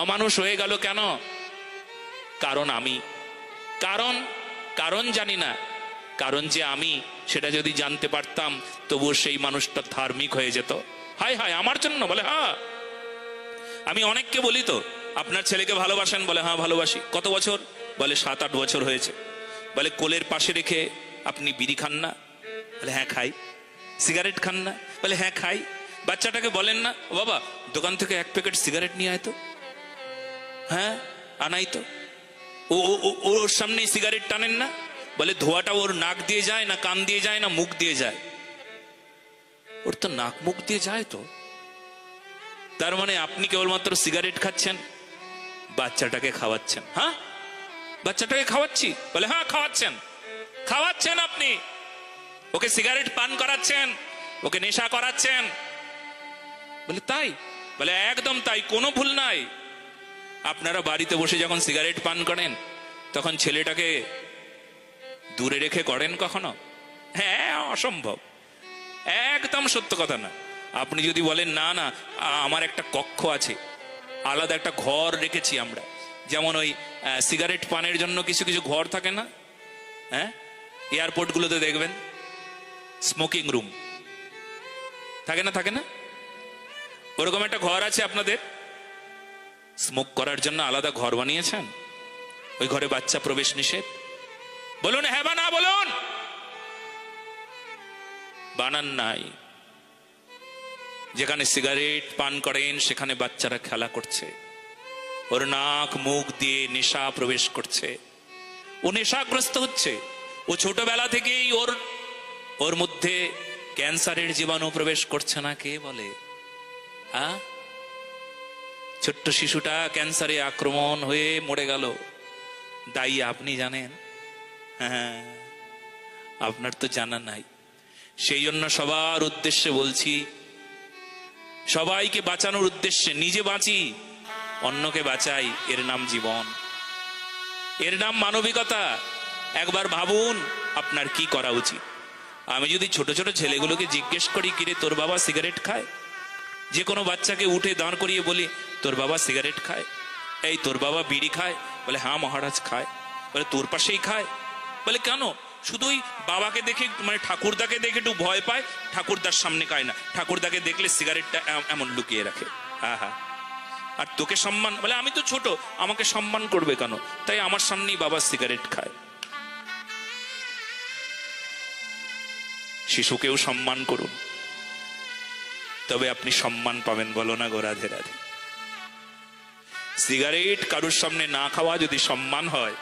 অমানুষ হয়ে গেল কেন? কারণ আমি, কারণ কারণ জানি না। কারণ যে আমি সেটা যদি জানতে পারতাম তবুও সেই মানুষটা ধার্মিক হয়ে যেত। হায় হায় আমার জন্য? বলে হ্যাঁ। আমি অনেককে বলি তো, আপনার ছেলেকে ভালোবাসেন? বলে হ্যাঁ ভালোবাসি। কত বছর? বলে 7-8 বছর হয়েছে। বলে কোলের পাশে রেখে আপনি বিড়ি খান না? বলে হ্যাঁ খাই। সিগারেট খান না? বলে হ্যাঁ খাই। বাচ্চাটাকে বলেন না, বাবা দোকান থেকে 1 প্যাকেট সিগারেট নিয়ে আয় তো? হ্যাঁ আনাই তো। ওর সামনে সিগারেট টানেন না? বলে ধোঁয়াটা ওর নাক দিয়ে যায় না কান দিয়ে যায় না মুখ দিয়ে যায়? ওর তো নাক মুখ দিয়ে যায় তো। তার মানে আপনি কেবলমাত্র সিগারেট খাচ্ছেন, বাচ্চাটাকে খাওয়াচ্ছেন। হ্যাঁ বাচ্চাটাকে খাওয়াচ্ছি? বলে হ্যাঁ খাওয়াচ্ছেন। খাওয়াচ্ছেন আপনি, ওকে সিগারেট পান করাচ্ছেন, ওকে নেশা করাচ্ছেন। বলে তাই? বলে একদম তাই, কোনো ভুল নাই। আপনারা বাড়িতে বসে যখন সিগারেট পান করেন তখন ছেলেটাকে দূরে রেখে করেন কখনো? হ্যাঁ অসম্ভব, একদম সত্য কথা না। আপনি যদি বলেন না না আমার একটা কক্ষ আছে, আলাদা একটা ঘর রেখেছি আমরা, যেমন ওই সিগারেট পানের জন্য কিছু কিছু ঘর থাকে না? হ্যাঁ এয়ারপোর্টগুলোতে দেখবেন স্মোকিং রুম থাকে না? থাকে না? ওরকম একটা ঘর আছে আপনাদের, স্মোক করার জন্য আলাদা ঘর বানিয়েছেন। ওই ঘরে বাচ্চা প্রবেশ নিষেধ। বলুন হ্যাঁ বা না বলুন। বানান নাই। যেখানে সিগারেট পান করেন সেখানে বাচ্চারা খেলা করছে, ওর নাক মুখ দিয়ে নেশা প্রবেশ করছে, ও নেশাগ্রস্ত হচ্ছে। ও ছোটবেলা থেকেই ওর মধ্যে ক্যান্সারের জীবাণু প্রবেশ করছে না? কে বলে? হ্যাঁ ছোট্ট শিশুটা ক্যান্সারে আক্রমণ হয়ে মরে গেল, দায়ী আপনি জানেন? হ্যাঁ আপনার তো জানা নাই। সেই জন্য সবার উদ্দেশ্যে বলছি, সবাইকে বাঁচানোর উদ্দেশ্যে নিজে বাঁচি, অন্যকে বাঁচাই, এর নাম জীবন, এর নাম মানবিকতা। একবার ভাবুন আপনার কি করা উচিত। আমি যদি ছোট ছোট ছেলেগুলোকে জিজ্ঞেস করি কিরে তোর বাবা সিগারেট খায়, যে কোনো বাচ্চাকে উঠে দাঁড় করিয়ে বলি তোর বাবা সিগারেট খায়, এই তোর বাবা বিড়ি খায়? বলে হ্যাঁ মহারাজ খায়। বলে তোর পাশেই খায়? বলে কেন? শুধুই বাবাকে দেখে মানে ঠাকুরদাকে দেখে একটু ভয় পায়, ঠাকুরদার সামনে খায় না, ঠাকুরদাকে দেখলে সিগারেটটা এমন লুকিয়ে রাখে। হ্যাঁ হ্যাঁ। আর তোকে সম্মান? বলে আমি তো ছোট, আমাকে সম্মান করবে কেন? তাই আমার সামনেই বাবা সিগারেট খায়। শিশুকেও সম্মান করুন, তবে আপনি সম্মান পাবেন। বলো না গো রাধে রাধে। সিগারেট কারুর সামনে না খাওয়া যদি সম্মান হয়,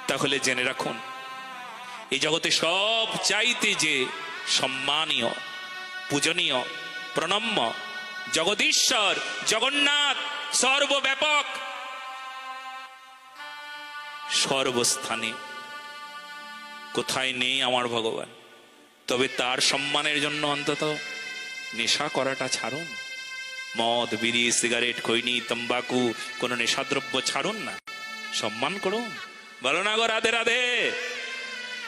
তাহলে জেনে রাখুন এই জগতে সব চাইতে যে সম্মানীয়, পূজনীয়, প্রণম্য জগদীশ্বর জগন্নাথ সর্বব্যাপক, সর্বস্থানে কোথায় নেই আমার ভগবান। তবে তার সম্মানের জন্য অন্তত নেশা করাটা ছাড়ুন। মদ বিড়ি সিগারেট খৈনি তম্বাকু কোন নেশাদ্রব্য ছাড়ুন না, সম্মান করুন। বলো না গো রাধে রাধে।